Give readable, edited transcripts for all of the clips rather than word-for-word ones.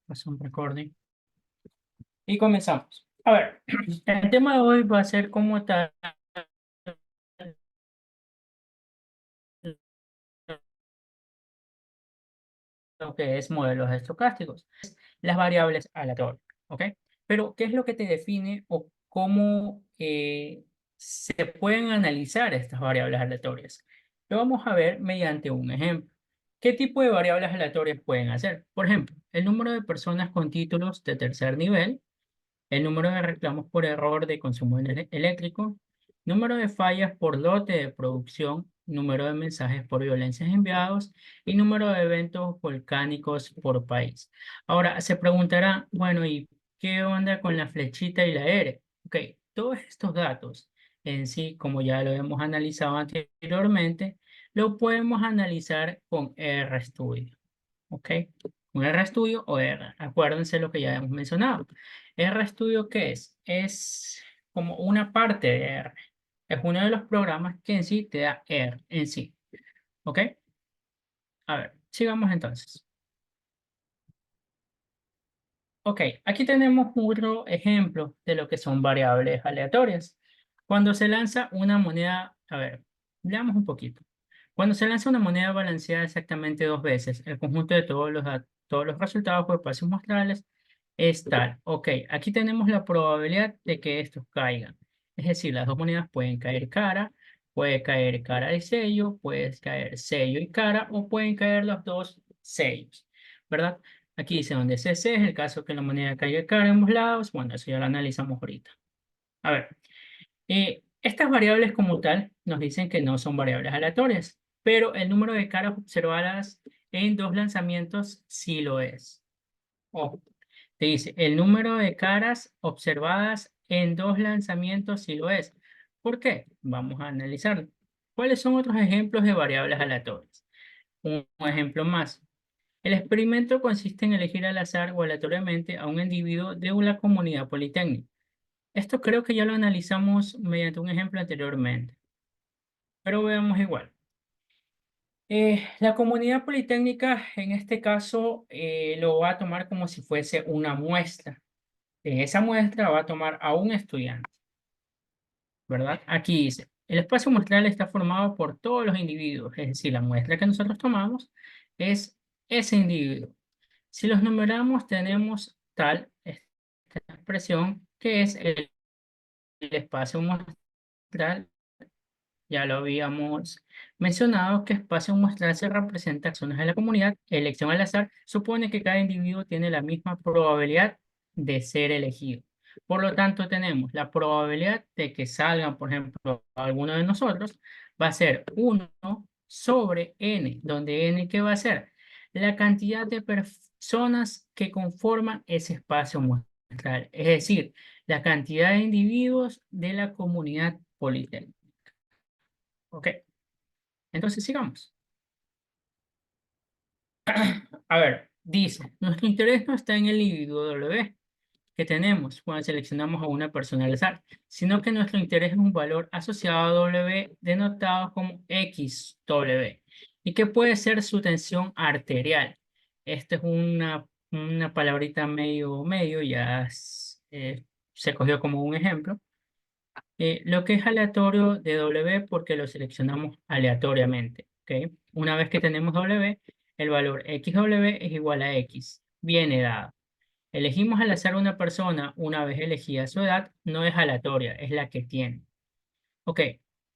Paso un recording. Y comenzamos. A ver, el tema de hoy va a ser como tal lo que es modelos estocásticos, las variables aleatorias, ¿ok? Pero, ¿qué es lo que te define o cómo se pueden analizar estas variables aleatorias? Lo vamos a ver mediante un ejemplo. ¿Qué tipo de variables aleatorias pueden hacer? Por ejemplo, el número de personas con títulos de tercer nivel, el número de reclamos por error de consumo eléctrico, número de fallas por lote de producción, número de mensajes por violencias enviados y número de eventos volcánicos por país. Ahora, se preguntará, bueno, ¿y qué onda con la flechita y la R? Ok, todos estos datos en sí, como ya lo hemos analizado anteriormente, lo podemos analizar con RStudio. ¿Ok? Un RStudio o R. Acuérdense lo que ya hemos mencionado. RStudio, ¿qué es? Es como una parte de R. Es uno de los programas que en sí te da R en sí. ¿Ok? A ver, sigamos entonces. Ok, aquí tenemos otro ejemplo de lo que son variables aleatorias. Cuando se lanza una moneda, a ver, veamos un poquito. Cuando se lanza una moneda balanceada exactamente dos veces, el conjunto de todos los resultados por espacios muestrales es tal. Ok, aquí tenemos la probabilidad de que estos caigan. Es decir, las dos monedas pueden caer cara, puede caer cara de sello, puede caer sello y cara, o pueden caer los dos sellos, ¿verdad? Aquí dice donde CC es el caso que la moneda caiga cara en ambos lados. Bueno, eso ya lo analizamos ahorita. A ver, estas variables como tal nos dicen que no son variables aleatorias, pero el número de caras observadas en dos lanzamientos sí lo es. Ojo, te dice, el número de caras observadas en dos lanzamientos sí lo es. ¿Por qué? Vamos a analizarlo. ¿Cuáles son otros ejemplos de variables aleatorias? Un ejemplo más. El experimento consiste en elegir al azar o aleatoriamente a un individuo de una comunidad politécnica. Esto creo que ya lo analizamos mediante un ejemplo anteriormente, pero veamos igual. La comunidad politécnica, en este caso, lo va a tomar como si fuese una muestra. En esa muestra va a tomar a un estudiante, ¿verdad? Aquí dice, el espacio muestral está formado por todos los individuos, es decir, la muestra que nosotros tomamos es ese individuo. Si los numeramos, tenemos esta expresión que es el espacio muestral. Ya lo habíamos mencionado que espacio muestral se representa acciones de la comunidad. Elección al azar supone que cada individuo tiene la misma probabilidad de ser elegido. Por lo tanto, tenemos la probabilidad de que salgan, por ejemplo, alguno de nosotros, va a ser 1 sobre n, donde n, ¿qué va a ser? La cantidad de personas que conforman ese espacio muestral, es decir, la cantidad de individuos de la comunidad politécnica. Ok, entonces sigamos. A ver, dice, nuestro interés no está en el individuo W que tenemos cuando seleccionamos a una persona al azar, sino que nuestro interés es un valor asociado a W denotado como XW y que puede ser su tensión arterial. Esta es una palabrita medio, ya se cogió como un ejemplo. Lo que es aleatorio de W porque lo seleccionamos aleatoriamente. ¿Ok? Una vez que tenemos W, el valor XW es igual a X. Viene dado. Elegimos al azar una persona una vez elegida su edad, no es aleatoria, es la que tiene. Ok,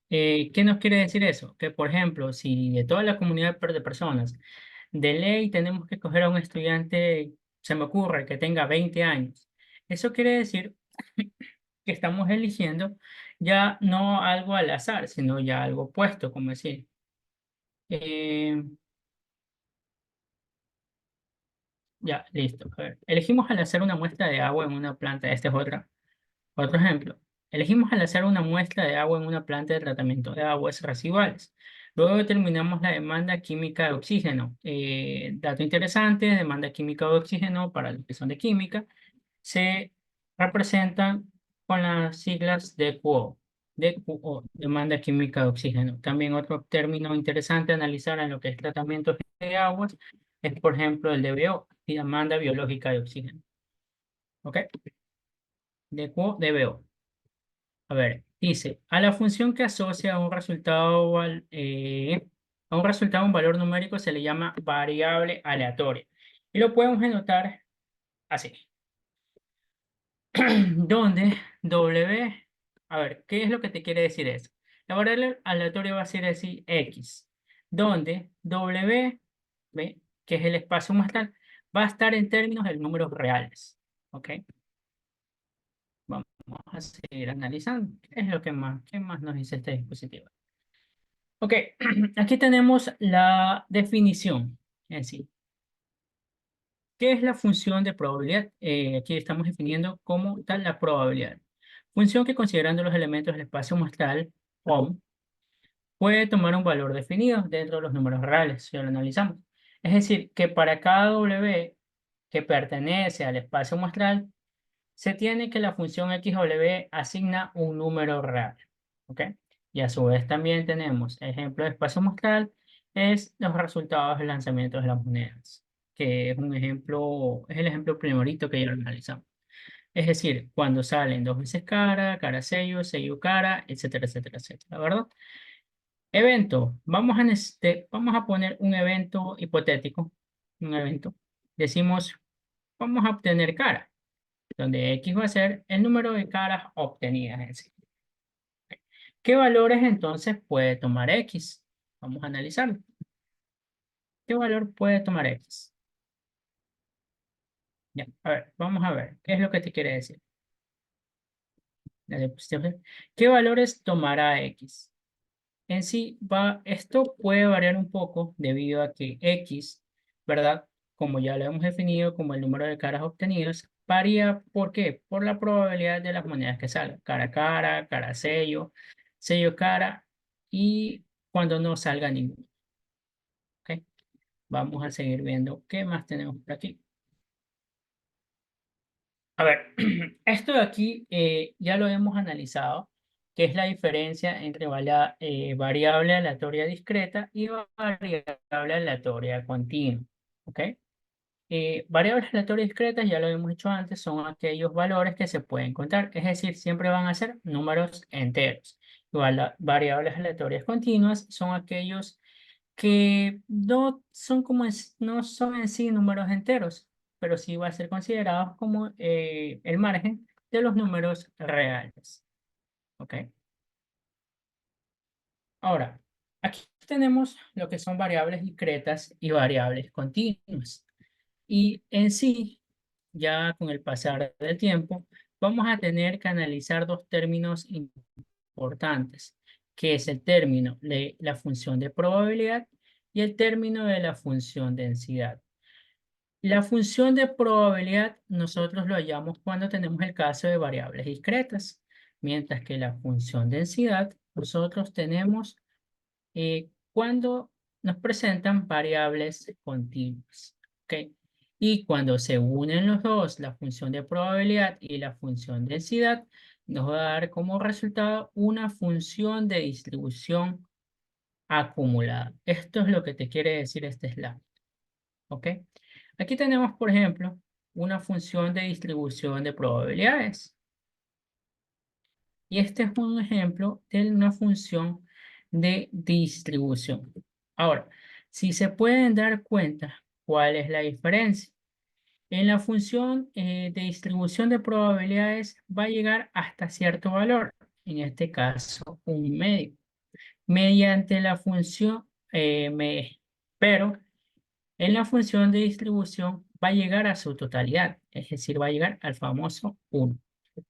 ¿qué nos quiere decir eso? Que, por ejemplo, si de toda la comunidad de personas, de ley tenemos que escoger a un estudiante, se me ocurre, que tenga 20 años. Eso quiere decir que estamos eligiendo ya no algo al azar, sino ya algo puesto, como decir. Eh, ya, listo. A ver, elegimos al azar una muestra de agua en una planta. Este es otro ejemplo. Elegimos al azar una muestra de agua en una planta de tratamiento de aguas residuales. Luego determinamos la demanda química de oxígeno. Dato interesante, demanda química de oxígeno para los que son de química se representan con las siglas DQO, demanda química de oxígeno. También otro término interesante a analizar en lo que es tratamiento de aguas es, por ejemplo, el DBO, demanda biológica de oxígeno. ¿Ok? DBO. A ver, dice, a la función que asocia a un resultado, un valor numérico se le llama variable aleatoria. Y lo podemos denotar así, donde W, a ver, ¿qué es lo que te quiere decir eso? La variable aleatoria va a ser así, X, donde W, ¿ve? Que es el espacio muestral, va a estar en términos de números reales. ¿Ok? Vamos a seguir analizando. ¿Qué es lo que más, qué más nos dice este dispositivo? Ok, aquí tenemos la definición en sí. ¿Qué es la función de probabilidad? Aquí estamos definiendo como tal la probabilidad. Función que considerando los elementos del espacio muestral, OM, puede tomar un valor definido dentro de los números reales, si lo analizamos. Es decir, que para cada W que pertenece al espacio muestral, se tiene que la función XW asigna un número real. ¿Ok? Y a su vez también tenemos ejemplo de espacio muestral, es los resultados del lanzamiento de las monedas, que es un ejemplo, es el ejemplo primerito que ya lo analizamos. Es decir, cuando salen dos veces cara, cara sello, sello cara, etcétera, etcétera, etcétera, ¿verdad? Evento, vamos a poner un evento hipotético, un evento. Decimos, vamos a obtener cara donde X va a ser el número de caras obtenidas en sí. ¿Qué valores entonces puede tomar X? Vamos a analizarlo. ¿Qué valor puede tomar X? Ya, a ver, vamos a ver. ¿Qué es lo que te quiere decir? La diapositiva. ¿Qué valores tomará X? En sí, esto puede variar un poco debido a que X, ¿verdad? Como ya lo hemos definido como el número de caras obtenidas, varía. ¿Por qué? Por la probabilidad de las monedas que salgan. Cara, cara sello, sello cara y cuando no salga ninguno. ¿Ok? Vamos a seguir viendo qué más tenemos por aquí. A ver, esto de aquí ya lo hemos analizado, que es la diferencia entre variable aleatoria discreta y variable aleatoria continua. ¿Ok? Variables aleatorias discretas, ya lo hemos dicho antes, son aquellos valores que se pueden contar, es decir, siempre van a ser números enteros. Igual, variables aleatorias continuas son aquellos que no son no son en sí números enteros, pero sí va a ser considerados como el margen de los números reales. ¿Ok? Ahora, aquí tenemos lo que son variables discretas y variables continuas. Y en sí, ya con el pasar del tiempo, vamos a tener que analizar dos términos importantes, que es el término de la función de probabilidad y el término de la función densidad. La función de probabilidad nosotros lo hallamos cuando tenemos el caso de variables discretas, mientras que la función densidad nosotros tenemos cuando nos presentan variables continuas. ¿Ok? Y cuando se unen los dos, la función de probabilidad y la función densidad, nos va a dar como resultado una función de distribución acumulada. Esto es lo que te quiere decir este slide. ¿Ok? Aquí tenemos, por ejemplo, una función de distribución de probabilidades. Y este es un ejemplo de una función de distribución. Ahora, si se pueden dar cuenta, ¿cuál es la diferencia? En la función de distribución de probabilidades va a llegar hasta cierto valor, en este caso un medio, mediante la función, pero en la función de distribución va a llegar a su totalidad, es decir, va a llegar al famoso 1.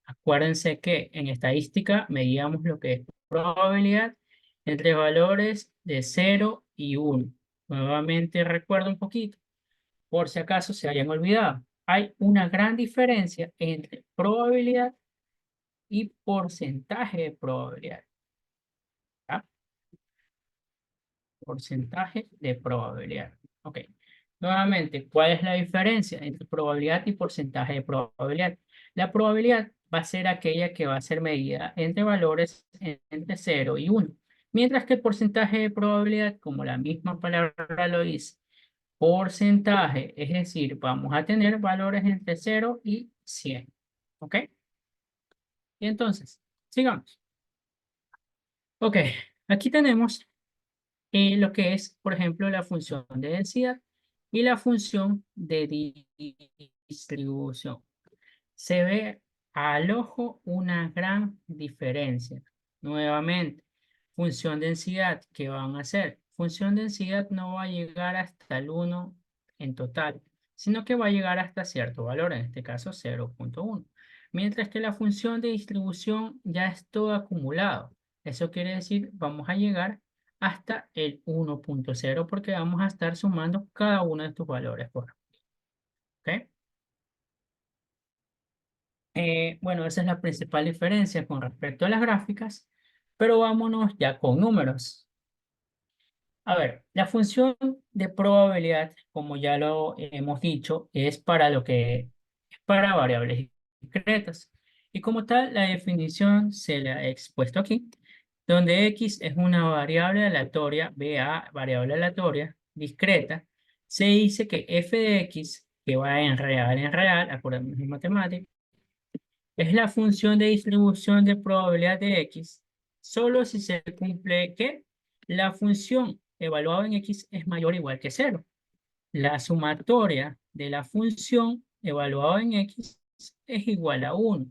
Acuérdense que en estadística medíamos lo que es probabilidad entre valores de 0 y 1. Nuevamente recuerdo un poquito, por si acaso se hayan olvidado. Hay una gran diferencia entre probabilidad y porcentaje de probabilidad. ¿Ah? Porcentaje de probabilidad. Ok. Nuevamente, ¿cuál es la diferencia entre probabilidad y porcentaje de probabilidad? La probabilidad va a ser aquella que va a ser medida entre valores entre 0 y 1, mientras que el porcentaje de probabilidad, como la misma palabra lo dice, porcentaje, es decir, vamos a tener valores entre 0 y 100. ¿Ok? Y entonces, sigamos. Ok, aquí tenemos lo que es, por ejemplo, la función de densidad y la función de distribución. Se ve al ojo una gran diferencia. Nuevamente, función densidad, ¿qué van a hacer? Función densidad no va a llegar hasta el 1 en total, sino que va a llegar hasta cierto valor, en este caso 0,1. Mientras que la función de distribución ya es todo acumulado. Eso quiere decir, vamos a llegar hasta el 1,0 porque vamos a estar sumando cada uno de estos valores. ¿Ok? Bueno, esa es la principal diferencia con respecto a las gráficas, pero vámonos ya con números. A ver, la función de probabilidad, como ya lo hemos dicho, es para lo que es para variables discretas. Y como tal, la definición se la he expuesto aquí, donde x es una variable aleatoria, BA, variable aleatoria, discreta, se dice que f de x, que va en real, acordémonos en matemáticas, es la función de distribución de probabilidad de x, solo si se cumple que la función evaluada en x es mayor o igual que cero. La sumatoria de la función evaluada en x es igual a 1.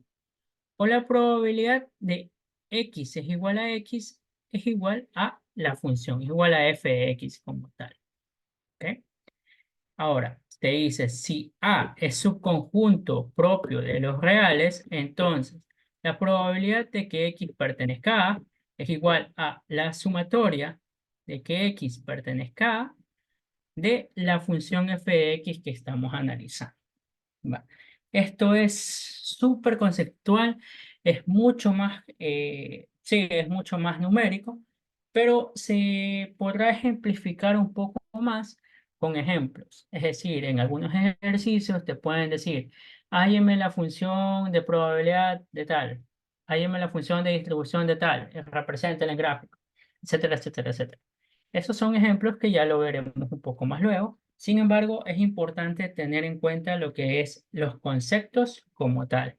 O la probabilidad de x es igual a x es igual a la función, es igual a f de x como tal. ¿Ok? Ahora, te dice, si A es subconjunto propio de los reales, entonces la probabilidad de que X pertenezca a A es igual a la sumatoria de que X pertenezca a A de la función f de X que estamos analizando. Va. Esto es súper conceptual, es mucho más, sí, es mucho más numérico, pero se podrá ejemplificar un poco más con ejemplos. Es decir, en algunos ejercicios te pueden decir, hállame la función de probabilidad de tal, hállame la función de distribución de tal, represéntala en gráfico, etcétera, etcétera, etcétera. Esos son ejemplos que ya lo veremos un poco más luego. Sin embargo, es importante tener en cuenta lo que es los conceptos como tal,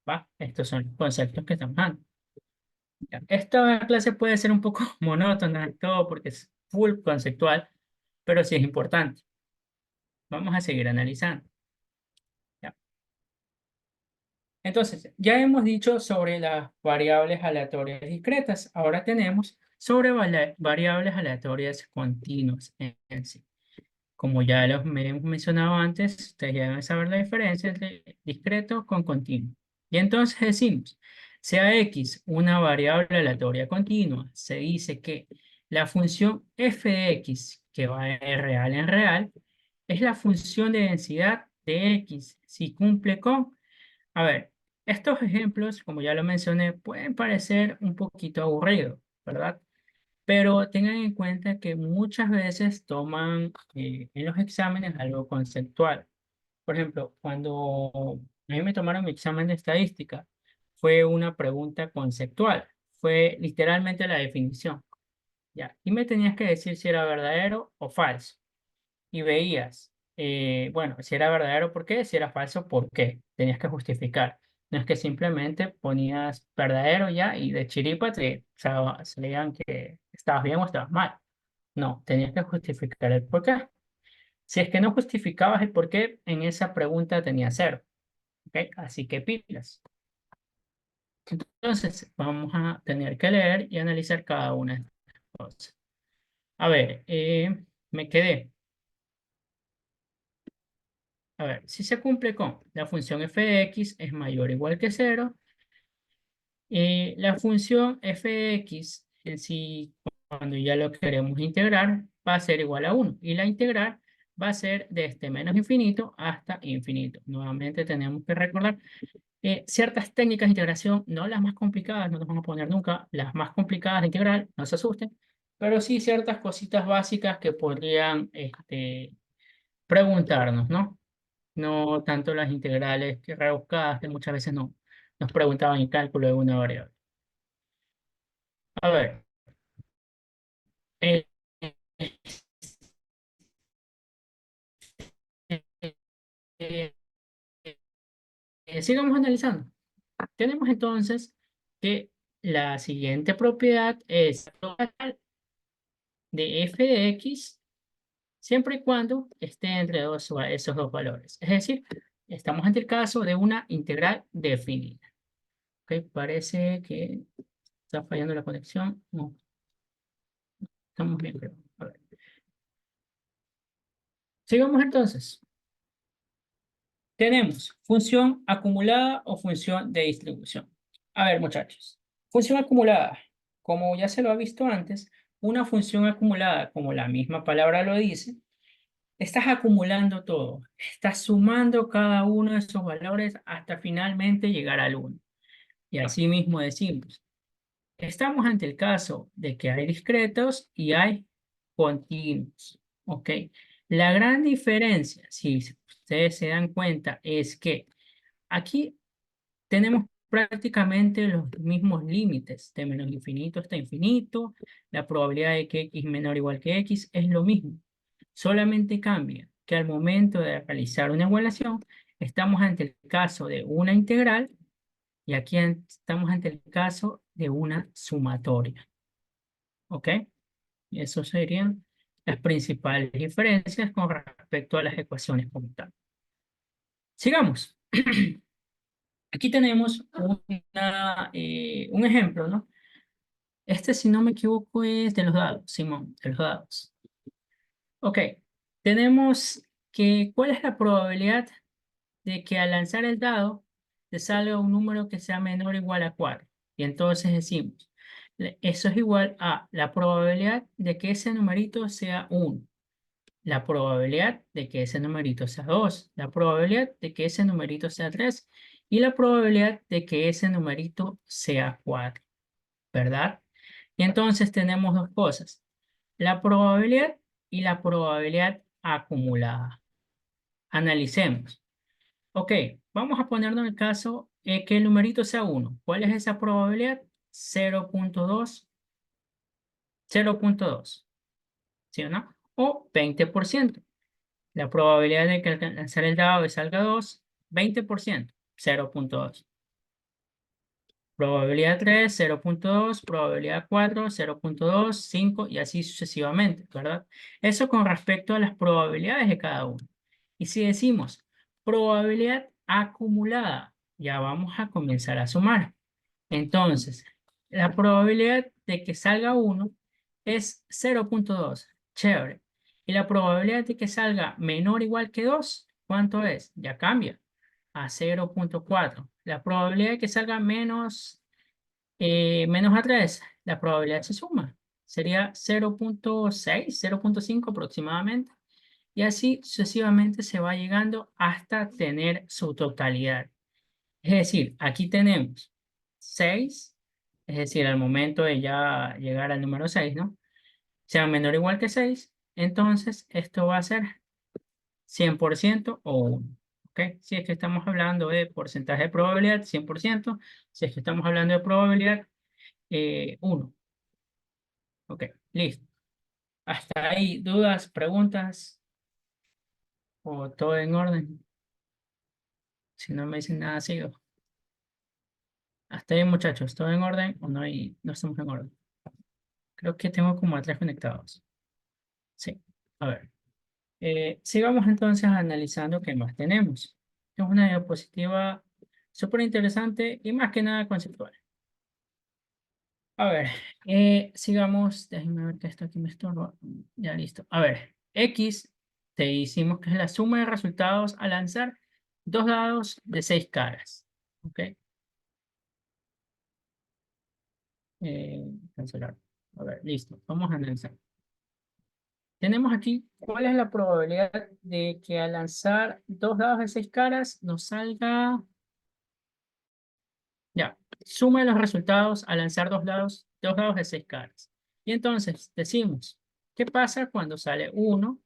¿va? Estos son los conceptos que estamos dando. Ya. Esta clase puede ser un poco monótona y todo porque es full conceptual, pero sí es importante. Vamos a seguir analizando. ¿Ya? Entonces, ya hemos dicho sobre las variables aleatorias discretas. Ahora tenemos sobre variables aleatorias continuas en sí. Como ya hemos mencionado antes, ustedes ya deben saber la diferencia entre discreto con continuo. Y entonces decimos, sea x una variable aleatoria continua, se dice que la función f de x, que va de real en real, es la función de densidad de x si cumple con... A ver, estos ejemplos, como ya lo mencioné, pueden parecer un poquito aburridos, ¿verdad? Pero tengan en cuenta que muchas veces toman en los exámenes algo conceptual. Por ejemplo, cuando a mí me tomaron mi examen de estadística, fue una pregunta conceptual. Fue literalmente la definición. ¿Ya? Y me tenías que decir si era verdadero o falso y veías, bueno, si era verdadero, ¿por qué? Si era falso, ¿por qué? Tenías que justificar. No es que simplemente ponías verdadero ya y de chiripa te salían que estabas bien o estabas mal. No, tenías que justificar el por qué. Si es que no justificabas el por qué, en esa pregunta tenía cero. ¿Ok? Así que pilas. Entonces, vamos a tener que leer y analizar cada una de estas cosas. A ver, me quedé. A ver, si se cumple con la función f de x es mayor o igual que cero, la función f de x en sí, cuando ya lo queremos integrar, va a ser igual a 1 y la integral va a ser desde menos infinito hasta infinito. Nuevamente tenemos que recordar ciertas técnicas de integración, no las más complicadas, no nos vamos a poner nunca las más complicadas de integrar, no se asusten, pero sí ciertas cositas básicas que podrían preguntarnos, ¿no? No tanto las integrales que rebuscadas, que muchas veces no nos preguntaban el cálculo de una variable. A ver, eh, eh, sigamos analizando. Tenemos entonces que la siguiente propiedad es la probabilidad de f de x siempre y cuando esté entre esos dos valores. Es decir, estamos ante el caso de una integral definida. ¿Ok? Parece que está fallando la conexión. No, estamos bien, creo. A ver. Sigamos entonces. Tenemos función acumulada o función de distribución. A ver, muchachos. Función acumulada. Como ya se lo ha visto antes, una función acumulada, como la misma palabra lo dice, estás acumulando todo. Estás sumando cada uno de esos valores hasta finalmente llegar al 1. Y así mismo decimos, estamos ante el caso de que hay discretos y hay continuos. ¿Ok? La gran diferencia, si ustedes se dan cuenta, es que aquí tenemos prácticamente los mismos límites, de menos infinito hasta infinito, la probabilidad de que x menor o igual que x es lo mismo. Solamente cambia que al momento de realizar una evaluación, estamos ante el caso de una integral y aquí estamos ante el caso de una sumatoria. ¿Ok? Y eso serían las principales diferencias con respecto a las ecuaciones como tal. Sigamos. Aquí tenemos un ejemplo, ¿no? Este, si no me equivoco, es de los dados, Simón, de los dados. Ok, tenemos que, ¿cuál es la probabilidad de que al lanzar el dado te salga un número que sea menor o igual a 4? Y entonces decimos, eso es igual a la probabilidad de que ese numerito sea 1, la probabilidad de que ese numerito sea 2, la probabilidad de que ese numerito sea 3 y la probabilidad de que ese numerito sea 4, ¿verdad? Y entonces tenemos dos cosas, la probabilidad y la probabilidad acumulada. Analicemos. Ok, vamos a ponernos en el caso que el numerito sea 1. ¿Cuál es esa probabilidad? 0.2, 0.2, ¿sí o no? O 20%. La probabilidad de que al lanzar el dado y salga 2, 20%, 0.2. Probabilidad 3, 0.2, probabilidad 4, 0.2, 5 y así sucesivamente, ¿verdad? Eso con respecto a las probabilidades de cada uno. Y si decimos probabilidad acumulada, ya vamos a comenzar a sumar. Entonces, la probabilidad de que salga 1 es 0.2. Chévere. Y la probabilidad de que salga menor o igual que 2, ¿cuánto es? Ya cambia a 0.4. La probabilidad de que salga menos a 3, la probabilidad se suma. Sería 0.6, 0.5 aproximadamente. Y así sucesivamente se va llegando hasta tener su totalidad. Es decir, aquí tenemos 6, es decir, al momento de ya llegar al número 6, ¿no? Sea menor o igual que 6, entonces esto va a ser 100% o 1. ¿Ok? Si es que estamos hablando de porcentaje de probabilidad, 100%. Si es que estamos hablando de probabilidad, 1. Ok, listo. Hasta ahí, dudas, preguntas o todo en orden. Si no me dicen nada, sigo. Hasta ahí, muchachos, ¿todo en orden o no, no estamos en orden? Creo que tengo como a 3 conectados. Sí, a ver. Sigamos entonces analizando qué más tenemos. Es una diapositiva súper interesante y más que nada conceptual. A ver, sigamos. Déjenme ver que esto aquí me estorba. Ya listo. A ver, X te hicimos que es la suma de resultados al lanzar dos dados de 6 caras. ¿Ok? Cancelar. A ver, listo. Vamos a analizar. Tenemos aquí, ¿cuál es la probabilidad de que al lanzar dos dados de 6 caras nos salga, ya, suma los resultados al lanzar dos dados de 6 caras? Y entonces decimos, ¿qué pasa cuando sale 1,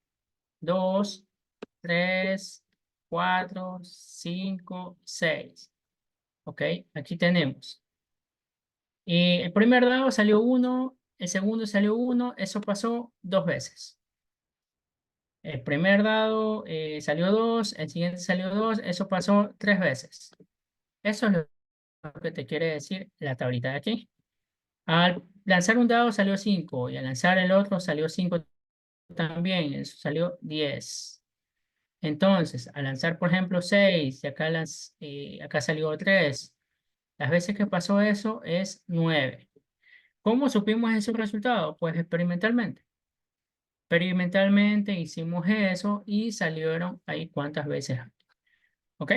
2, 3, 4, 5, 6? ¿Ok? Aquí tenemos. El primer dado salió 1, el segundo salió 1, eso pasó 2 veces. El primer dado salió 2, el siguiente salió 2, eso pasó 3 veces. Eso es lo que te quiere decir la tablita de aquí. Al lanzar un dado salió 5 y al lanzar el otro salió 5 también, eso salió 10. Entonces, al lanzar, por ejemplo, 6 y acá salió 3, las veces que pasó eso es 9. ¿Cómo supimos esos resultados? Pues experimentalmente. Experimentalmente hicimos eso y salieron ahí cuántas veces. ¿Ok?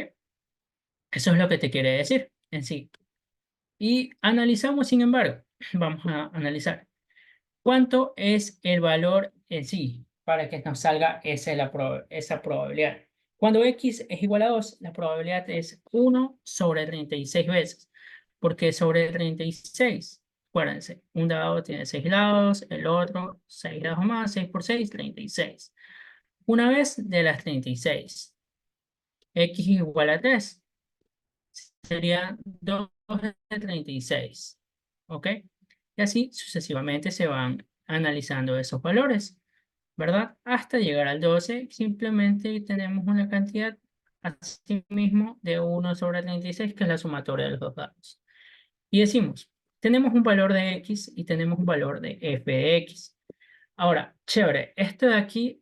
Eso es lo que te quiere decir en sí. Y analizamos, sin embargo, vamos a analizar cuánto es el valor en sí para que nos salga esa probabilidad. Cuando x es igual a 2, la probabilidad es 1/36 veces. Porque sobre 36, acuérdense, un dado tiene 6 lados, el otro 6 lados más, 6 por 6, 36. Una vez de las 36, x igual a 3, sería 2 de 36. ¿Ok? Y así sucesivamente se van analizando esos valores, ¿verdad? Hasta llegar al 12, simplemente tenemos una cantidad así mismo de 1/36, que es la sumatoria de los dos datos. Y decimos, tenemos un valor de x y tenemos un valor de f de x. Ahora, chévere, esto de aquí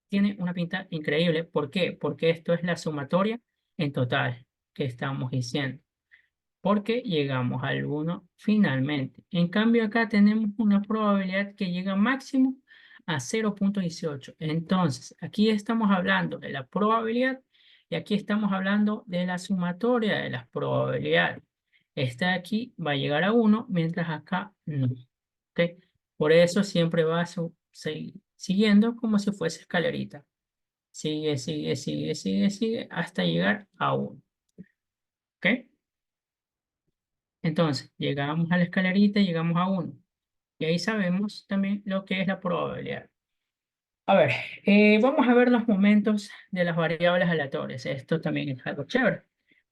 tiene una pinta increíble. ¿Por qué? Porque esto es la sumatoria en total que estamos diciendo. Porque llegamos al 1 finalmente. En cambio, acá tenemos una probabilidad que llega máximo a 0,18. Entonces, aquí estamos hablando de la probabilidad y aquí estamos hablando de la sumatoria de las probabilidades. Esta de aquí va a llegar a 1, mientras acá no. ¿Ok? Por eso siempre va a seguir siguiendo como si fuese escalerita. Sigue, sigue, sigue, sigue, sigue hasta llegar a 1. ¿Ok? Entonces, llegamos a la escalerita y llegamos a 1. Y ahí sabemos también lo que es la probabilidad. A ver, vamos a ver los momentos de las variables aleatorias. Esto también es algo chévere.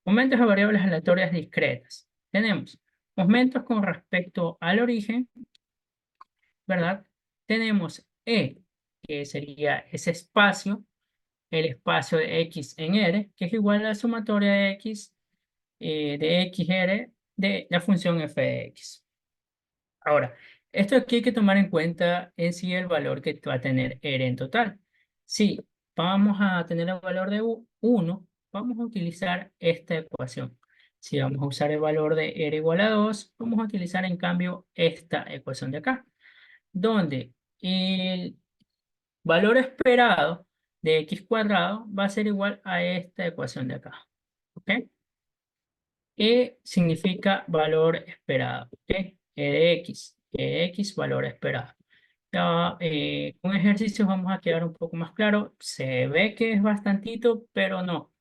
Momentos de variables aleatorias discretas. Tenemos momentos con respecto al origen, ¿verdad? Tenemos E, que sería ese espacio, el espacio de X en R, que es igual a la sumatoria de X, de XR de la función f de X. Ahora, esto aquí hay que tomar en cuenta en sí el valor que va a tener R en total. Si vamos a tener el valor de 1, vamos a utilizar esta ecuación. Si vamos a usar el valor de R igual a 2, vamos a utilizar en cambio esta ecuación de acá, donde el valor esperado de x cuadrado va a ser igual a esta ecuación de acá. ¿Ok? E significa valor esperado. ¿Ok? E de x. E de x, valor esperado. Ya, con ejercicios vamos a quedar un poco más claro. Se ve que es bastantito, pero no.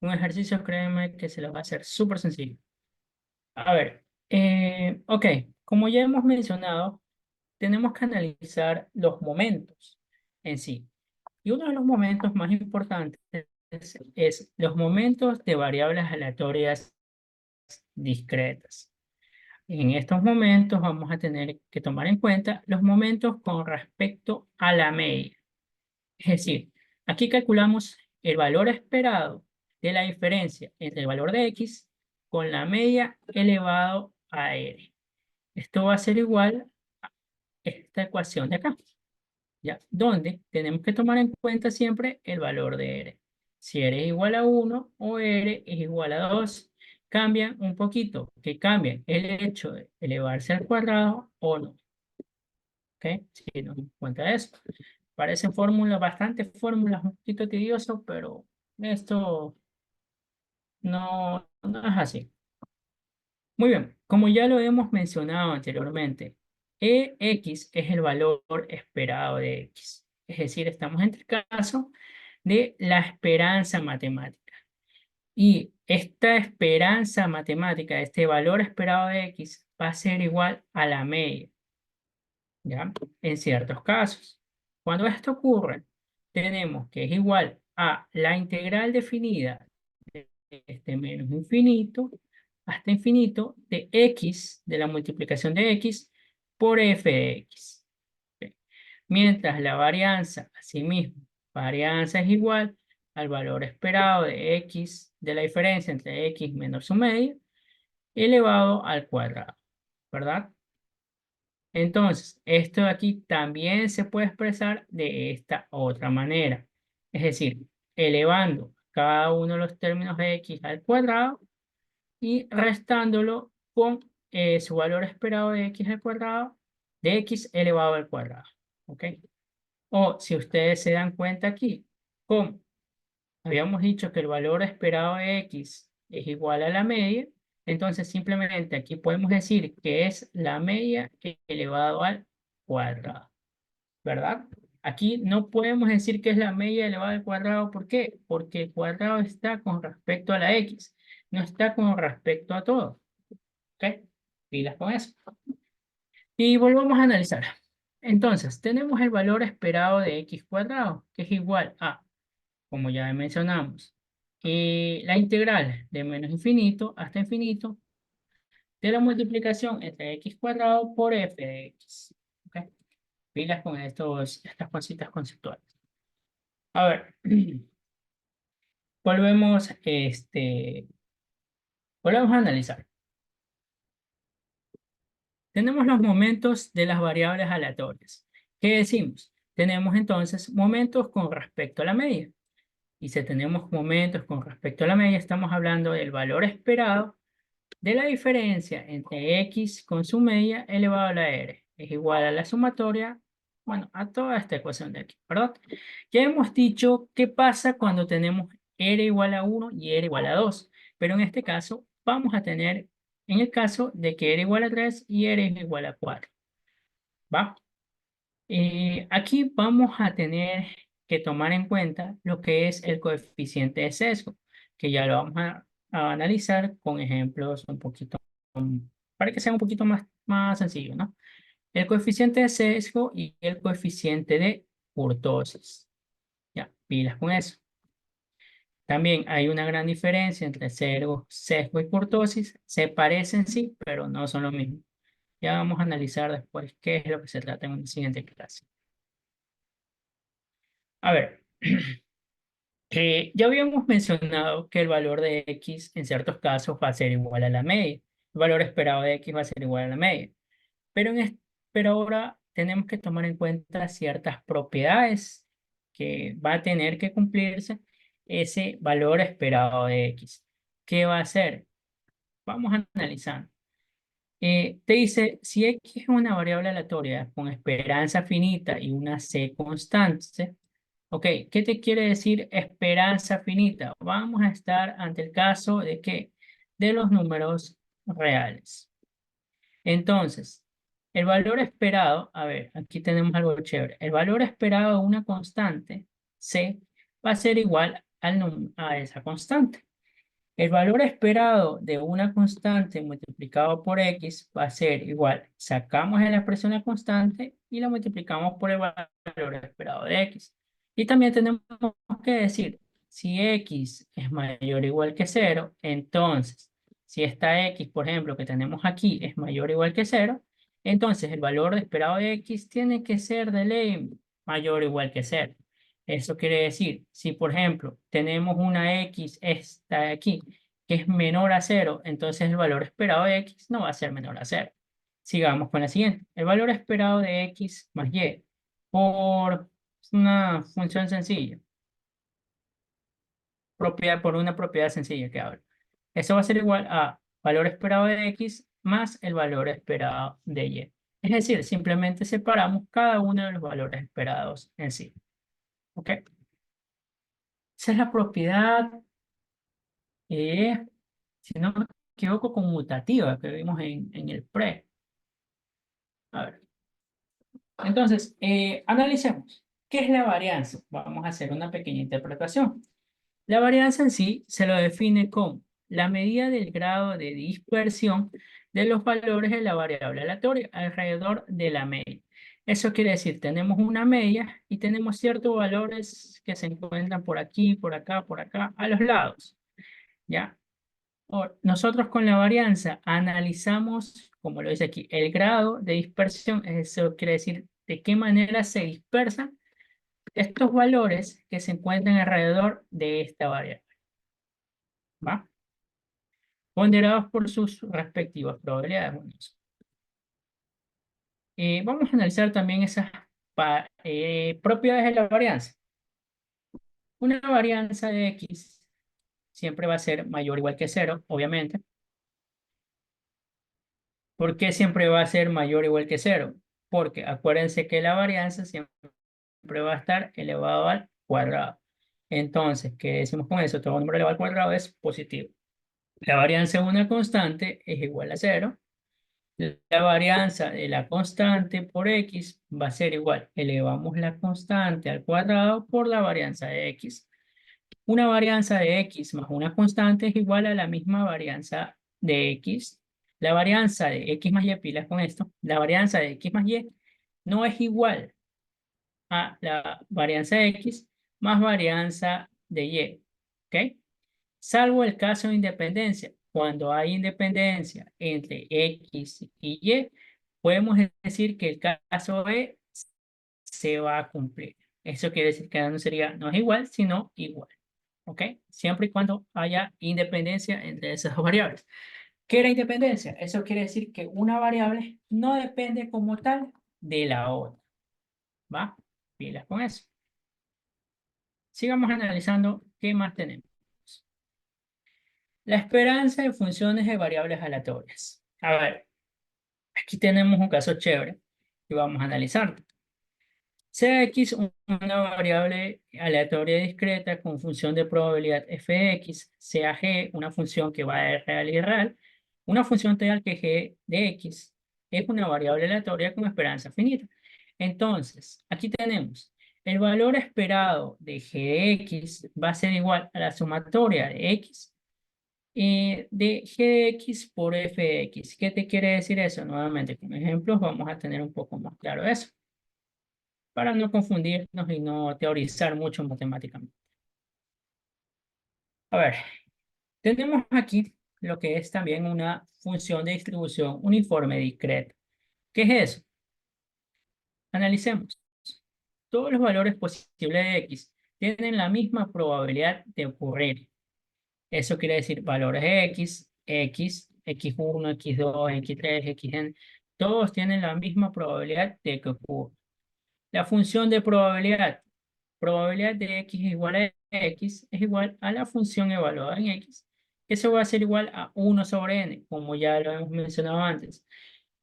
Un ejercicio, créeme que se lo va a hacer súper sencillo. A ver, ok, como ya hemos mencionado, tenemos que analizar los momentos en sí. Y uno de los momentos más importantes es los momentos de variables aleatorias discretas. En estos momentos vamos a tener que tomar en cuenta los momentos con respecto a la media. Es decir, aquí calculamos el valor esperado de la diferencia entre el valor de x con la media elevado a r. Esto va a ser igual a esta ecuación de acá, ¿ya? Donde tenemos que tomar en cuenta siempre el valor de r. Si r es igual a 1 o r es igual a 2, cambian un poquito, que cambien el hecho de elevarse al cuadrado o no. ¿Ok? Si nos damos cuenta de eso. Parecen fórmulas, bastante fórmulas, un poquito tedioso, pero esto no es así. Muy bien, como ya lo hemos mencionado anteriormente, Ex es el valor esperado de X. Es decir, estamos en el caso de la esperanza matemática. Y esta esperanza matemática, este valor esperado de X, va a ser igual a la media, ¿ya? En ciertos casos. Cuando esto ocurre, tenemos que es igual a la integral definida de este menos infinito hasta infinito de x, de la multiplicación de x por f de x. ¿Ok? mientras la varianza, asimismo, varianza es igual al valor esperado de x, de la diferencia entre x menos su media, elevado al cuadrado, ¿verdad? Entonces, esto de aquí también se puede expresar de esta otra manera. Es decir, elevando cada uno de los términos de x al cuadrado y restándolo con su valor esperado de x al cuadrado, de x elevado al cuadrado. ¿Ok? O si ustedes se dan cuenta aquí, como habíamos dicho que el valor esperado de x es igual a la media, entonces simplemente aquí podemos decir que es la media elevado al cuadrado, ¿verdad? Aquí no podemos decir que es la media elevada al cuadrado. ¿Por qué? Porque el cuadrado está con respecto a la x, no está con respecto a todo. ¿Ok? Pilas con eso. Y volvamos a analizar. Entonces, tenemos el valor esperado de x cuadrado, que es igual a, como ya mencionamos, la integral de menos infinito hasta infinito de la multiplicación entre x cuadrado por f de x. ¿Ok? Pilas con estas cositas conceptuales. A ver, volvemos, volvemos a analizar. Tenemos los momentos de las variables aleatorias. ¿Qué decimos? Tenemos entonces momentos con respecto a la media. Y si tenemos momentos con respecto a la media, estamos hablando del valor esperado de la diferencia entre x con su media elevado a la r. Es igual a la sumatoria, bueno, a toda esta ecuación de aquí, ¿verdad? Ya hemos dicho qué pasa cuando tenemos r igual a 1 y r igual a 2. Pero en este caso vamos a tener, en el caso de que r igual a 3 y r es igual a 4. ¿Va? Aquí vamos a tener que tomar en cuenta lo que es el coeficiente de sesgo, que ya lo vamos a analizar con ejemplos un poquito, para que sea un poquito más sencillo, ¿no? El coeficiente de sesgo y el coeficiente de kurtosis. Ya, pilas con eso. También hay una gran diferencia entre sesgo y kurtosis. Se parecen sí, pero no son lo mismo. Ya vamos a analizar después qué es lo que se trata en la siguiente clase. A ver, ya habíamos mencionado que el valor de x en ciertos casos va a ser igual a la media. El valor esperado de x va a ser igual a la media. Pero, pero ahora tenemos que tomar en cuenta ciertas propiedades que va a tener que cumplirse ese valor esperado de x. ¿Qué va a hacer? Vamos a analizar. Te dice, si x es una variable aleatoria con esperanza finita y una c constante, ok, ¿qué te quiere decir esperanza finita? Vamos a estar ante el caso de que de los números reales. Entonces, el valor esperado, a ver, aquí tenemos algo chévere. El valor esperado de una constante, c, va a ser igual a esa constante. El valor esperado de una constante multiplicado por x va a ser igual. Sacamos en la expresión la constante y la multiplicamos por el valor esperado de x. Y también tenemos que decir, si x es mayor o igual que cero, entonces, si esta x, por ejemplo, que tenemos aquí es mayor o igual que cero, entonces el valor esperado de x tiene que ser de ley mayor o igual que cero. Eso quiere decir, si por ejemplo tenemos una x, esta de aquí, que es menor a cero, entonces el valor esperado de x no va a ser menor a cero. Sigamos con la siguiente. El valor esperado de x más y por una función sencilla, por una propiedad sencilla que hablo. Eso va a ser igual a valor esperado de x más el valor esperado de y. Es decir, simplemente separamos cada uno de los valores esperados en sí. ¿Ok? Esa es la propiedad, si no me equivoco, conmutativa que vimos en el pre. A ver. Entonces, analicemos. ¿Qué es la varianza? Vamos a hacer una pequeña interpretación. La varianza en sí se lo define como la medida del grado de dispersión de los valores de la variable aleatoria alrededor de la media. Eso quiere decir, tenemos una media y tenemos ciertos valores que se encuentran por aquí, por acá, a los lados. ¿Ya? Nosotros con la varianza analizamos, como lo dice aquí, el grado de dispersión, eso quiere decir de qué manera se dispersan estos valores que se encuentran alrededor de esta variable, ¿va? Ponderados por sus respectivas probabilidades. Bueno, vamos a analizar también esas propiedades de la varianza. Una varianza de X siempre va a ser mayor o igual que cero, obviamente. ¿Por qué siempre va a ser mayor o igual que cero? Porque acuérdense que la varianza siempre va a estar elevado al cuadrado. Entonces, ¿qué decimos con eso? Todo número elevado al cuadrado es positivo. La varianza de una constante es igual a cero. La varianza de la constante por X va a ser igual. Elevamos la constante al cuadrado por la varianza de X. Una varianza de X más una constante es igual a la misma varianza de X. La varianza de X más Y, pilas con esto, la varianza de X más Y no es igual a la varianza de X más varianza de Y. ¿Ok? Salvo el caso de independencia. Cuando hay independencia entre X y Y, podemos decir que el caso B se va a cumplir. Eso quiere decir que no sería, no es igual, sino igual. ¿Ok? Siempre y cuando haya independencia entre esas dos variables. ¿Qué era independencia? Eso quiere decir que una variable no depende como tal de la otra. ¿Va? Pilas con eso. Sigamos analizando qué más tenemos. La esperanza de funciones de variables aleatorias. A ver, aquí tenemos un caso chévere y vamos a analizarlo. Sea X una variable aleatoria discreta con función de probabilidad f de x, sea G una función que va de real y irreal, una función tal que G de x es una variable aleatoria con esperanza finita. Entonces, aquí tenemos el valor esperado de G de x va a ser igual a la sumatoria de x de G de x por f de x. ¿Qué te quiere decir eso? Nuevamente, con ejemplos vamos a tener un poco más claro eso para no confundirnos y no teorizar mucho matemáticamente. A ver, tenemos aquí lo que es también una función de distribución uniforme discreta. ¿Qué es eso? Analicemos. Todos los valores posibles de x tienen la misma probabilidad de ocurrir. Eso quiere decir valores de x, x1, x2, x3, xn, todos tienen la misma probabilidad de que ocurra. La función de probabilidad de x igual a x es igual a la función evaluada en x. Eso va a ser igual a 1 sobre n, como ya lo hemos mencionado antes.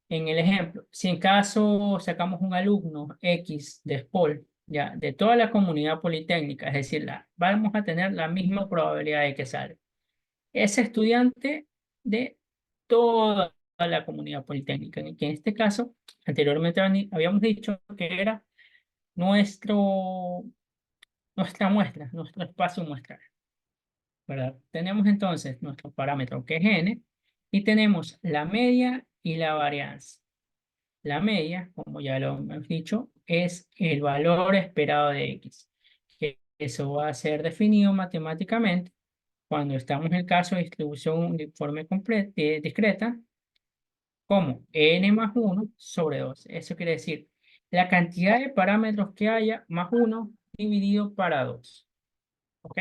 En el ejemplo, si en caso sacamos un alumno X de SPOL, ya, de toda la comunidad politécnica, es decir, vamos a tener la misma probabilidad de que salga. Ese estudiante de toda la comunidad politécnica, que en este caso, anteriormente habíamos dicho que era nuestro nuestra muestra, nuestro espacio muestral, ¿verdad? Tenemos entonces nuestro parámetro que es n y tenemos la media y la varianza. La media, como ya lo hemos dicho, es el valor esperado de x, que eso va a ser definido matemáticamente cuando estamos en el caso de distribución uniforme discreta como n más 1 sobre 2. Eso quiere decir la cantidad de parámetros que haya más 1 dividido para 2. ¿Ok?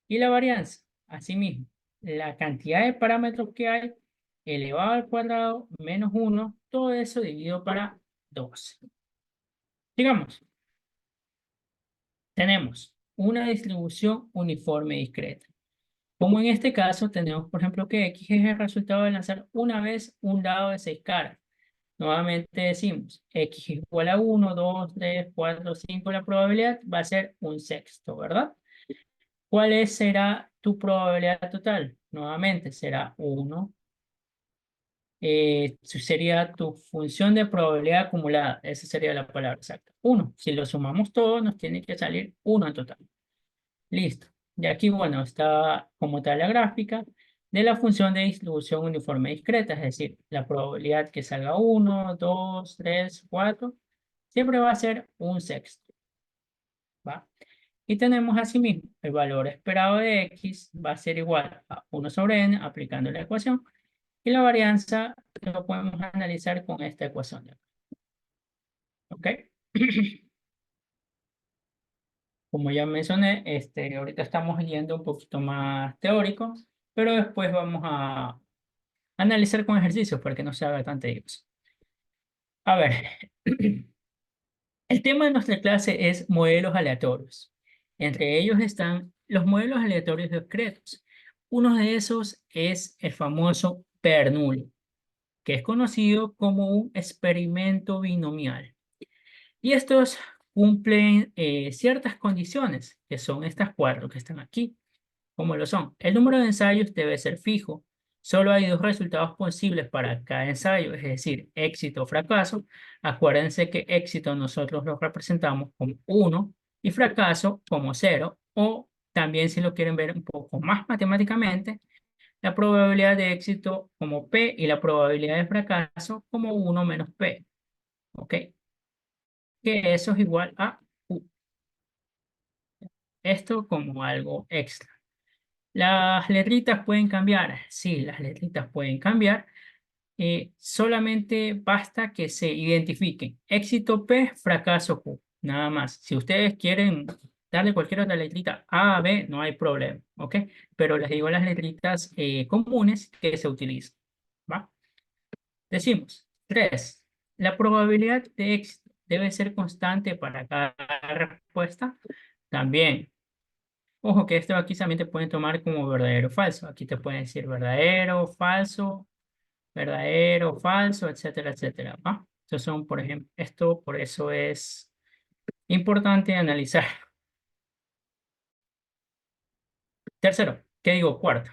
Y la varianza, asimismo, la cantidad de parámetros que hay elevado al cuadrado menos 1, todo eso dividido para 12. Digamos, tenemos una distribución uniforme discreta. Como en este caso tenemos, por ejemplo, que X es el resultado de lanzar una vez un dado de 6 caras. Nuevamente decimos, X es igual a 1, 2, 3, 4, 5. La probabilidad va a ser un sexto, ¿verdad? Será tu probabilidad total? Nuevamente será 1. Sería tu función de probabilidad acumulada. Esa sería la palabra exacta. 1. Si lo sumamos todo, nos tiene que salir 1 en total. Listo. Y aquí, bueno, está como tal la gráfica de la función de distribución uniforme discreta, es decir, la probabilidad que salga 1, 2, 3, 4, siempre va a ser un sexto, ¿va? Y tenemos asimismo el valor esperado de x va a ser igual a 1 sobre n aplicando la ecuación y la varianza lo podemos analizar con esta ecuación. ¿Ok? Como ya mencioné, ahorita estamos yendo un poquito más teórico, pero después vamos a analizar con ejercicios para que no se haga tan tedioso. A ver, el tema de nuestra clase es modelos aleatorios. Entre ellos están los modelos aleatorios discretos. Uno de esos es el famoso Bernoulli, que es conocido como un experimento binomial. Y estos cumplen ciertas condiciones, que son estas cuatro que están aquí, como lo son. El número de ensayos debe ser fijo. Solo hay dos resultados posibles para cada ensayo, es decir, éxito o fracaso. Acuérdense que éxito nosotros lo representamos como 1 y fracaso como 0. O también si lo quieren ver un poco más matemáticamente, la probabilidad de éxito como P y la probabilidad de fracaso como 1 menos P. ¿Ok? Que eso es igual a U. Esto como algo extra. ¿Las letritas pueden cambiar? Sí, las letritas pueden cambiar. Solamente basta que se identifiquen. Éxito P, fracaso Q. Nada más. Si ustedes quieren darle cualquier otra letrita A, B, no hay problema. ¿Ok? Pero les digo las letritas comunes que se utilizan. ¿Va? Decimos, 3. La probabilidad de éxito debe ser constante para cada respuesta. También. Ojo que esto aquí también te pueden tomar como verdadero o falso. Aquí te pueden decir verdadero, falso, etcétera, etcétera. ¿Va? Estos son, por ejemplo, esto por eso es importante analizar. Tercero, ¿qué digo? Cuarto,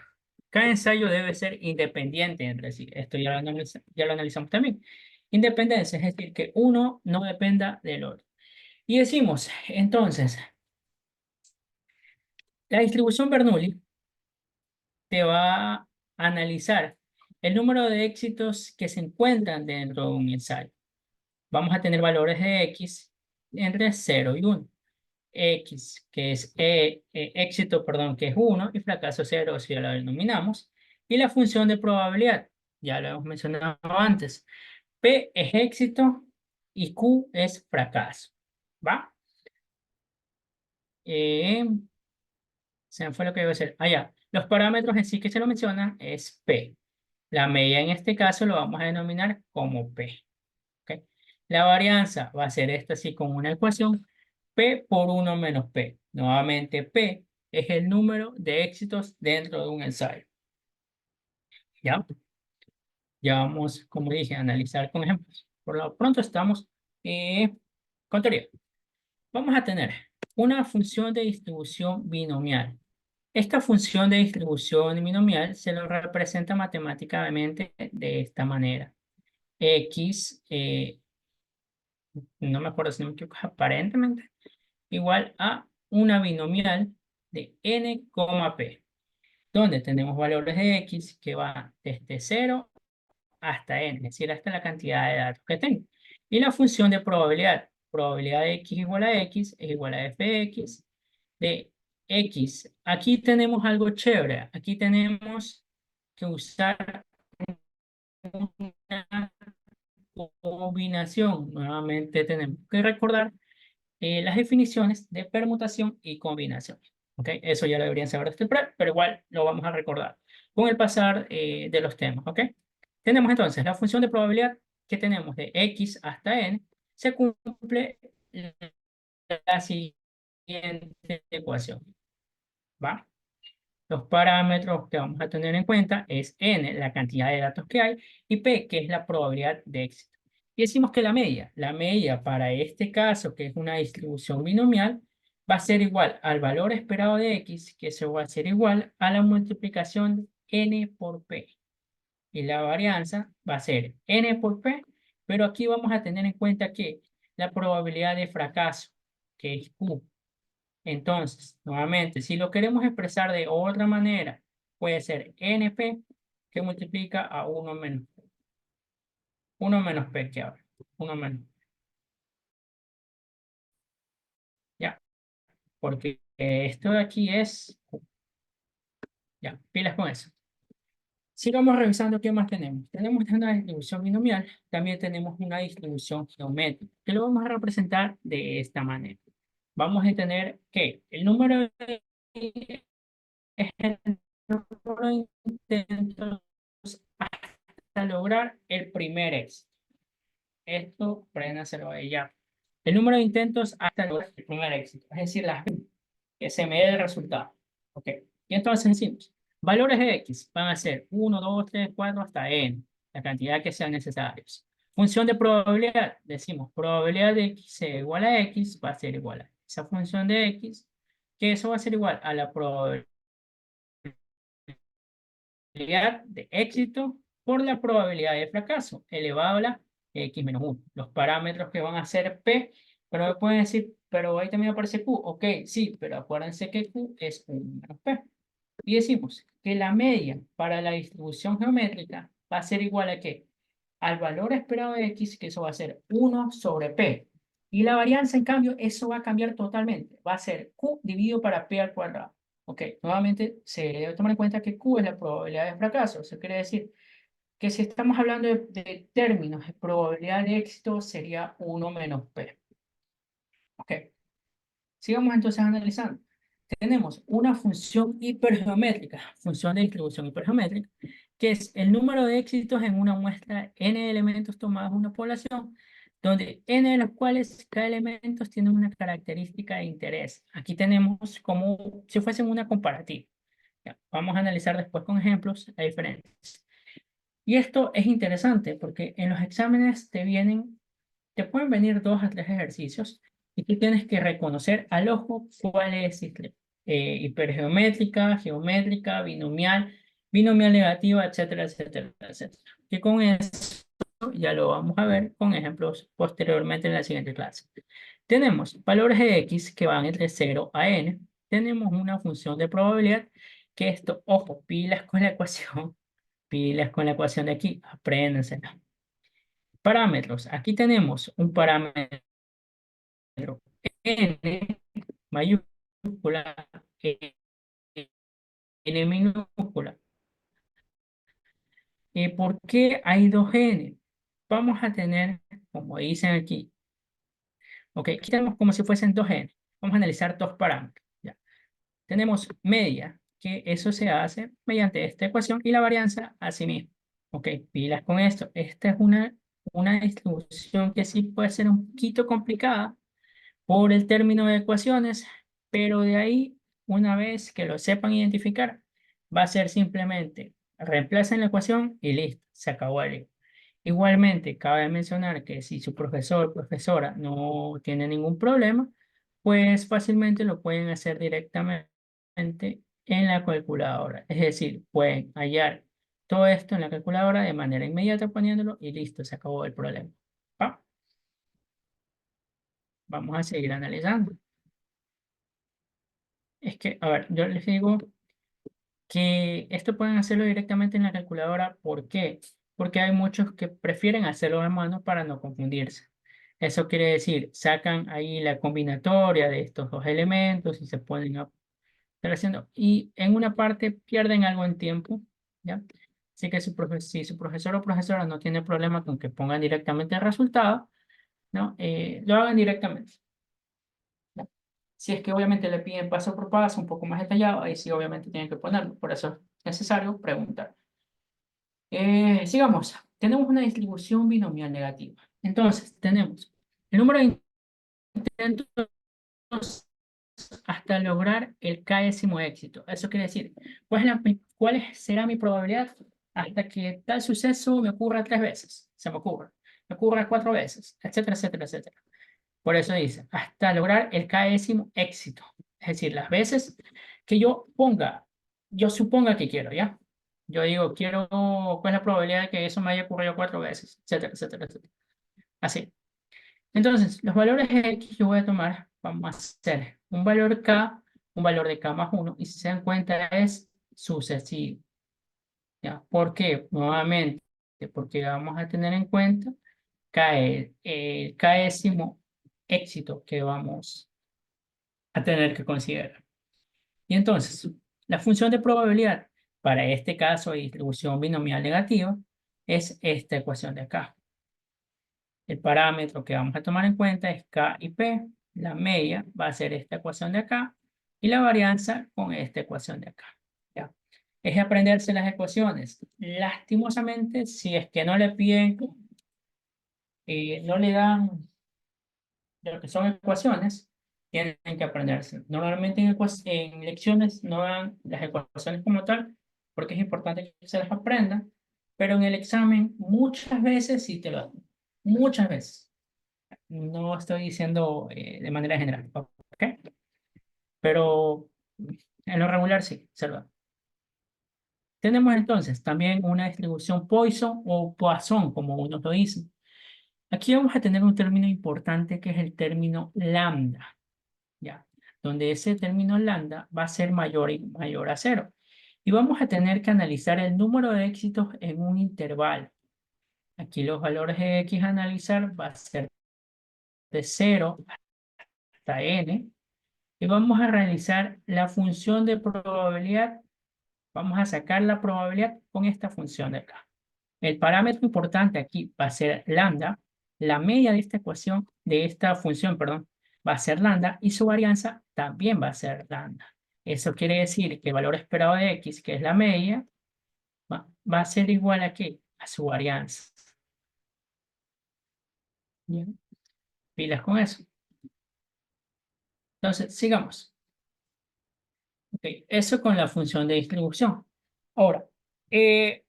cada ensayo debe ser independiente entre sí. Esto ya lo analizamos también. Independencia, es decir, que uno no dependa del otro. Y decimos, entonces, la distribución Bernoulli te va a analizar el número de éxitos que se encuentran dentro de un ensayo. Vamos a tener valores de X entre 0 y 1. X, que es éxito, perdón, que es 1, y fracaso 0 si ya lo denominamos. Y la función de probabilidad, ya lo hemos mencionado antes. P es éxito y Q es fracaso. ¿Va? Eh, Se me fue lo que iba a decir. Ah, ya. Los parámetros en sí que se lo menciona es P. La media en este caso lo vamos a denominar como P. ¿Ok? La varianza va a ser esta así con una ecuación. P por 1 menos P. Nuevamente P es el número de éxitos dentro de un ensayo. ¿Ya? Ya vamos, como dije, a analizar con ejemplos. Por lo pronto estamos con teoría. Vamos a tener una función de distribución binomial. Esta función de distribución binomial se lo representa matemáticamente de esta manera. X, no me acuerdo si no me equivoco, aparentemente, igual a una binomial de n, p, donde tenemos valores de x que van desde 0 hasta n, es decir, hasta la cantidad de datos que tengo. Y la función de probabilidad de x igual a x es igual a f de x de x. Aquí tenemos algo chévere. Aquí tenemos que usar una combinación. Nuevamente tenemos que recordar las definiciones de permutación y combinación. ¿Ok? Eso ya lo deberían saber desde el prep, pero igual lo vamos a recordar con el pasar de los temas. ¿Ok? Tenemos entonces la función de probabilidad que tenemos de x hasta n. Se cumple la siguiente ecuación. ¿Va? Los parámetros que vamos a tener en cuenta es n, la cantidad de datos que hay, y p, que es la probabilidad de éxito. Y decimos que la media para este caso, que es una distribución binomial, va a ser igual al valor esperado de x, que eso va a ser igual a la multiplicación n por p. Y la varianza va a ser n por p, pero aquí vamos a tener en cuenta que la probabilidad de fracaso, que es q, entonces, nuevamente, si lo queremos expresar de otra manera, puede ser NP que multiplica a uno menos P que ahora. Uno menos. Ya, porque esto de aquí es, ya, pilas con eso. Sigamos revisando qué más tenemos. Tenemos una distribución binomial, también tenemos una distribución geométrica, que lo vamos a representar de esta manera. Vamos a tener que el número es el número de intentos hasta lograr el primer éxito. Esto, préndaselo a ella. El número de intentos hasta lograr el primer éxito, es decir, las que se me dé el resultado. ¿Ok? Y entonces decimos, valores de x van a ser 1, 2, 3, 4 hasta n, la cantidad que sean necesarios. Función de probabilidad, decimos, probabilidad de x sea igual a x va a ser igual a esa función de x, que eso va a ser igual a la probabilidad de éxito por la probabilidad de fracaso, elevado a la x menos 1. Los parámetros que van a ser p, pero me pueden decir, pero ahí también aparece q. Ok, sí, pero acuérdense que q es 1 menos p. Y decimos que la media para la distribución geométrica va a ser igual a ¿qué? Al valor esperado de x, que eso va a ser 1 sobre p. Y la varianza, en cambio, eso va a cambiar totalmente. Va a ser q dividido para p al cuadrado. Ok, nuevamente se debe tomar en cuenta que q es la probabilidad de fracaso. Eso quiere decir que si estamos hablando de términos de probabilidad de éxito, sería 1 menos p. Ok, sigamos entonces analizando. Tenemos una función hipergeométrica, función de distribución hipergeométrica, que es el número de éxitos en una muestra n de elementos tomados de una población, donde n de los cuales cada elemento tiene una característica de interés. Aquí tenemos como si fuesen una comparativa. Ya, vamos a analizar después con ejemplos la diferencia. Y esto es interesante porque en los exámenes te pueden venir 2 a 3 ejercicios y tú tienes que reconocer al ojo cuál es hipergeométrica, geométrica, binomial, binomial negativa, etcétera, etcétera, etcétera. Y con eso ya lo vamos a ver con ejemplos posteriormente en la siguiente clase. Tenemos valores de x que van entre 0 a n. Tenemos una función de probabilidad que esto, ojo, pilas con la ecuación de aquí, apréndensela. Parámetros. Aquí tenemos un parámetro n mayúscula, n minúscula. ¿Por qué hay dos n? Vamos a tener, como dicen aquí, ok, aquí tenemos como si fuesen dos n. Vamos a analizar dos parámetros. Ya. Tenemos media, que eso se hace mediante esta ecuación, y la varianza así mismo. Ok, pilas con esto. Esta es una distribución que sí puede ser un poquito complicada por el término de ecuaciones, pero de ahí, una vez que lo sepan identificar, va a ser simplemente reemplacen la ecuación y listo, se acabó el lío. Igualmente, cabe mencionar que si su profesor o profesora no tiene ningún problema, pues fácilmente lo pueden hacer directamente en la calculadora. Es decir, pueden hallar todo esto en la calculadora de manera inmediata poniéndolo y listo, se acabó el problema. ¿Va? Vamos a seguir analizando. Es que, a ver, yo les digo que esto pueden hacerlo directamente en la calculadora. ¿Por qué? Porque hay muchos que prefieren hacerlo a mano para no confundirse. Eso quiere decir, sacan ahí la combinatoria de estos dos elementos y se ponen a estar haciendo. Y en una parte pierden algo en tiempo, ¿ya? Así que si su profesor o profesora no tiene problema con que pongan directamente el resultado, ¿no? Lo hagan directamente. ¿Ya? Si es que obviamente le piden paso por paso, un poco más detallado, ahí sí obviamente tienen que ponerlo. Por eso es necesario preguntar. Sigamos. Tenemos una distribución binomial negativa. Entonces, tenemos el número de intentos hasta lograr el k-ésimo éxito. Eso quiere decir, ¿cuál será mi probabilidad hasta que tal suceso me ocurra 3 veces? Se me ocurra 4 veces, etcétera, etcétera, etcétera. Por eso dice, hasta lograr el k-ésimo éxito. Es decir, las veces que yo suponga que quiero, ¿ya? Yo digo, ¿cuál es la probabilidad de que eso me haya ocurrido 4 veces? Etcétera, etcétera, etcétera. Así. Entonces, los valores de x que voy a tomar, vamos a hacer un valor k, un valor de k más 1, y si se dan cuenta es sucesivo. ¿Ya? ¿Por qué? Nuevamente, porque vamos a tener en cuenta el k-ésimo éxito que vamos a tener que considerar. Y entonces, la función de probabilidad para este caso de distribución binomial negativa, es esta ecuación de acá. El parámetro que vamos a tomar en cuenta es K y P. La media va a ser esta ecuación de acá y la varianza con esta ecuación de acá. ¿Ya? Es aprenderse las ecuaciones. Lastimosamente, si es que no le piden, no le dan lo que son ecuaciones, tienen que aprenderse. Normalmente en lecciones no dan las ecuaciones como tal, porque es importante que se las aprendan, pero en el examen muchas veces sí te lo dan. Muchas veces. No estoy diciendo de manera general, ¿ok? Pero en lo regular sí, se lo dan. Tenemos entonces también una distribución Poisson o Poisson, como uno lo dice. Aquí vamos a tener un término importante que es el término lambda, ¿ya? Donde ese término lambda va a ser mayor y mayor a cero. Y vamos a tener que analizar el número de éxitos en un intervalo. Aquí los valores de X a analizar va a ser de 0 hasta n. Y vamos a realizar la función de probabilidad. Vamos a sacar la probabilidad con esta función de acá. El parámetro importante aquí va a ser lambda. La media de esta ecuación, de esta función, perdón, va a ser lambda y su varianza también va a ser lambda. Eso quiere decir que el valor esperado de x, que es la media, va a ser igual a ¿qué? A su varianza. Bien, pilas con eso. Entonces, sigamos. Ok, eso con la función de distribución. Ahora, eh,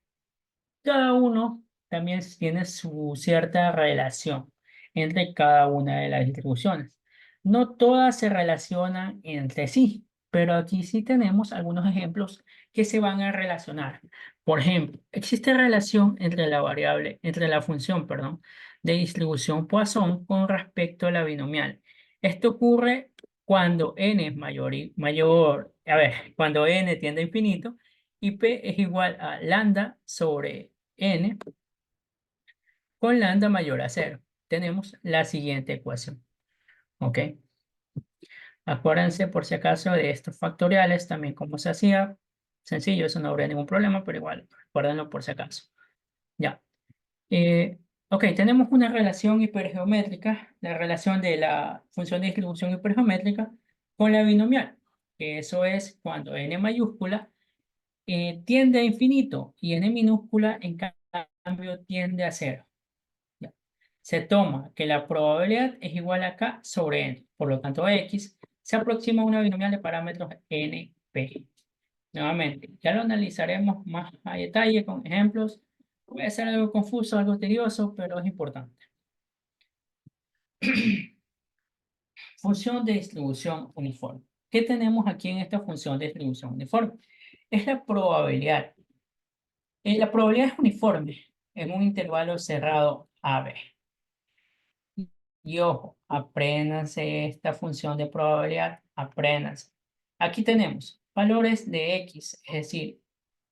cada uno también tiene su cierta relación entre cada una de las distribuciones. No todas se relacionan entre sí, pero aquí sí tenemos algunos ejemplos que se van a relacionar. Por ejemplo, existe relación entre la variable, entre la función, perdón, de distribución Poisson con respecto a la binomial. Esto ocurre cuando n es mayor, a ver, cuando n tiende a infinito y p es igual a lambda sobre n con lambda mayor a cero. Tenemos la siguiente ecuación. ¿Ok? Acuérdense por si acaso de estos factoriales, también cómo se hacía. Sencillo, eso no habría ningún problema, pero igual, acuérdenlo por si acaso. Ya. Eh, ok, tenemos una relación hipergeométrica, la relación de la función de distribución hipergeométrica con la binomial, que eso es cuando n mayúscula tiende a infinito y n minúscula en cambio tiende a cero. Ya. Se toma que la probabilidad es igual a k sobre n, por lo tanto x se aproxima a una binomial de parámetros np. Nuevamente, ya lo analizaremos más a detalle con ejemplos. Puede ser algo confuso, algo tedioso, pero es importante. Función de distribución uniforme. ¿Qué tenemos aquí en esta función de distribución uniforme? Es la probabilidad. La probabilidad es uniforme en un intervalo cerrado AB. Y ojo, apréndanse esta función de probabilidad, apréndanse. Aquí tenemos valores de X, es decir,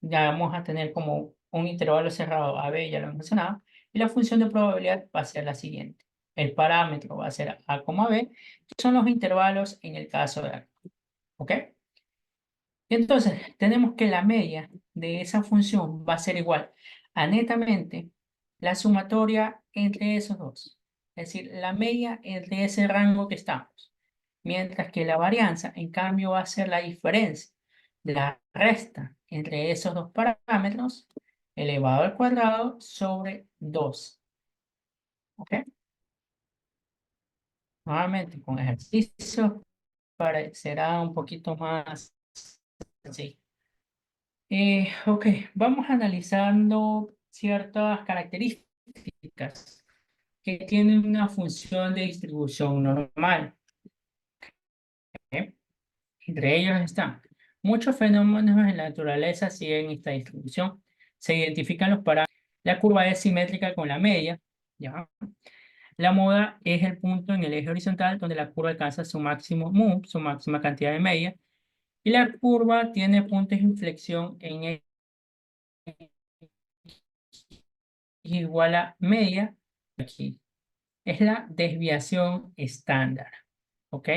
ya vamos a tener como un intervalo cerrado AB, ya lo hemos mencionado, y la función de probabilidad va a ser la siguiente. El parámetro va a ser A, B, que son los intervalos en el caso de A. ¿Ok? Entonces, tenemos que la media de esa función va a ser igual a netamente la sumatoria entre esos dos. Es decir, la media entre ese rango que estamos. Mientras que la varianza, en cambio, va a ser la diferencia, la resta entre esos dos parámetros elevado al cuadrado sobre 2. ¿Ok? Nuevamente, con ejercicio parecerá un poquito más sencillo. Ok, vamos analizando ciertas características que tienen una función de distribución normal. ¿Ok? Entre ellos están muchos fenómenos en la naturaleza siguen esta distribución. Se identifican los parámetros. La curva es simétrica con la media. ¿Ya? La moda es el punto en el eje horizontal donde la curva alcanza su máximo mu, su máxima cantidad de media. Y la curva tiene puntos de inflexión en el igual a media aquí. Es la desviación estándar. ¿Ok?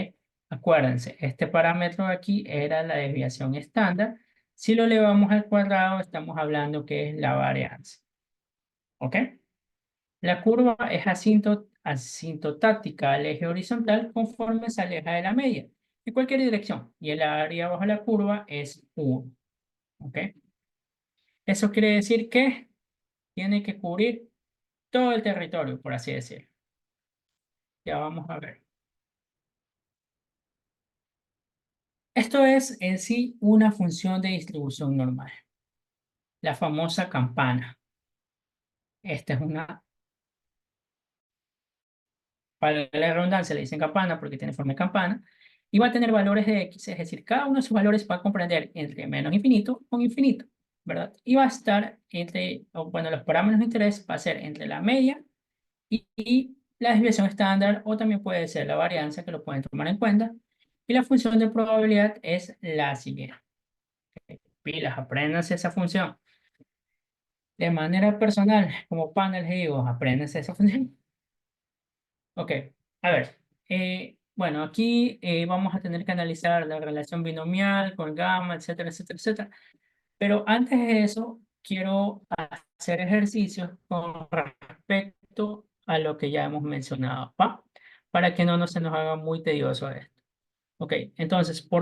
Acuérdense, este parámetro aquí era la desviación estándar. Si lo elevamos al cuadrado, estamos hablando que es la varianza. ¿Ok? La curva es asintotática al eje horizontal conforme se aleja de la media, en cualquier dirección. Y el área bajo la curva es 1. ¿Ok? Eso quiere decir que tiene que cubrir todo el territorio, por así decirlo. Ya vamos a ver. Esto es en sí una función de distribución normal, la famosa campana. Esta es una, para la redundancia le dicen campana porque tiene forma de campana, y va a tener valores de x, es decir, cada uno de sus valores va a comprender entre menos infinito o infinito, ¿verdad? Y va a estar entre, o bueno, los parámetros de interés va a ser entre la media y la desviación estándar, o también puede ser la varianza, que lo pueden tomar en cuenta, y la función de probabilidad es la siguiente. Pilas, apréndanse esa función. De manera personal, como panel, digo, apréndanse esa función. Ok, a ver. Bueno, aquí vamos a tener que analizar la relación binomial con gamma, etcétera, etcétera, etcétera. Pero antes de eso, quiero hacer ejercicios con respecto a lo que ya hemos mencionado, ¿va? Para que no se nos haga muy tedioso esto. Ok, entonces, por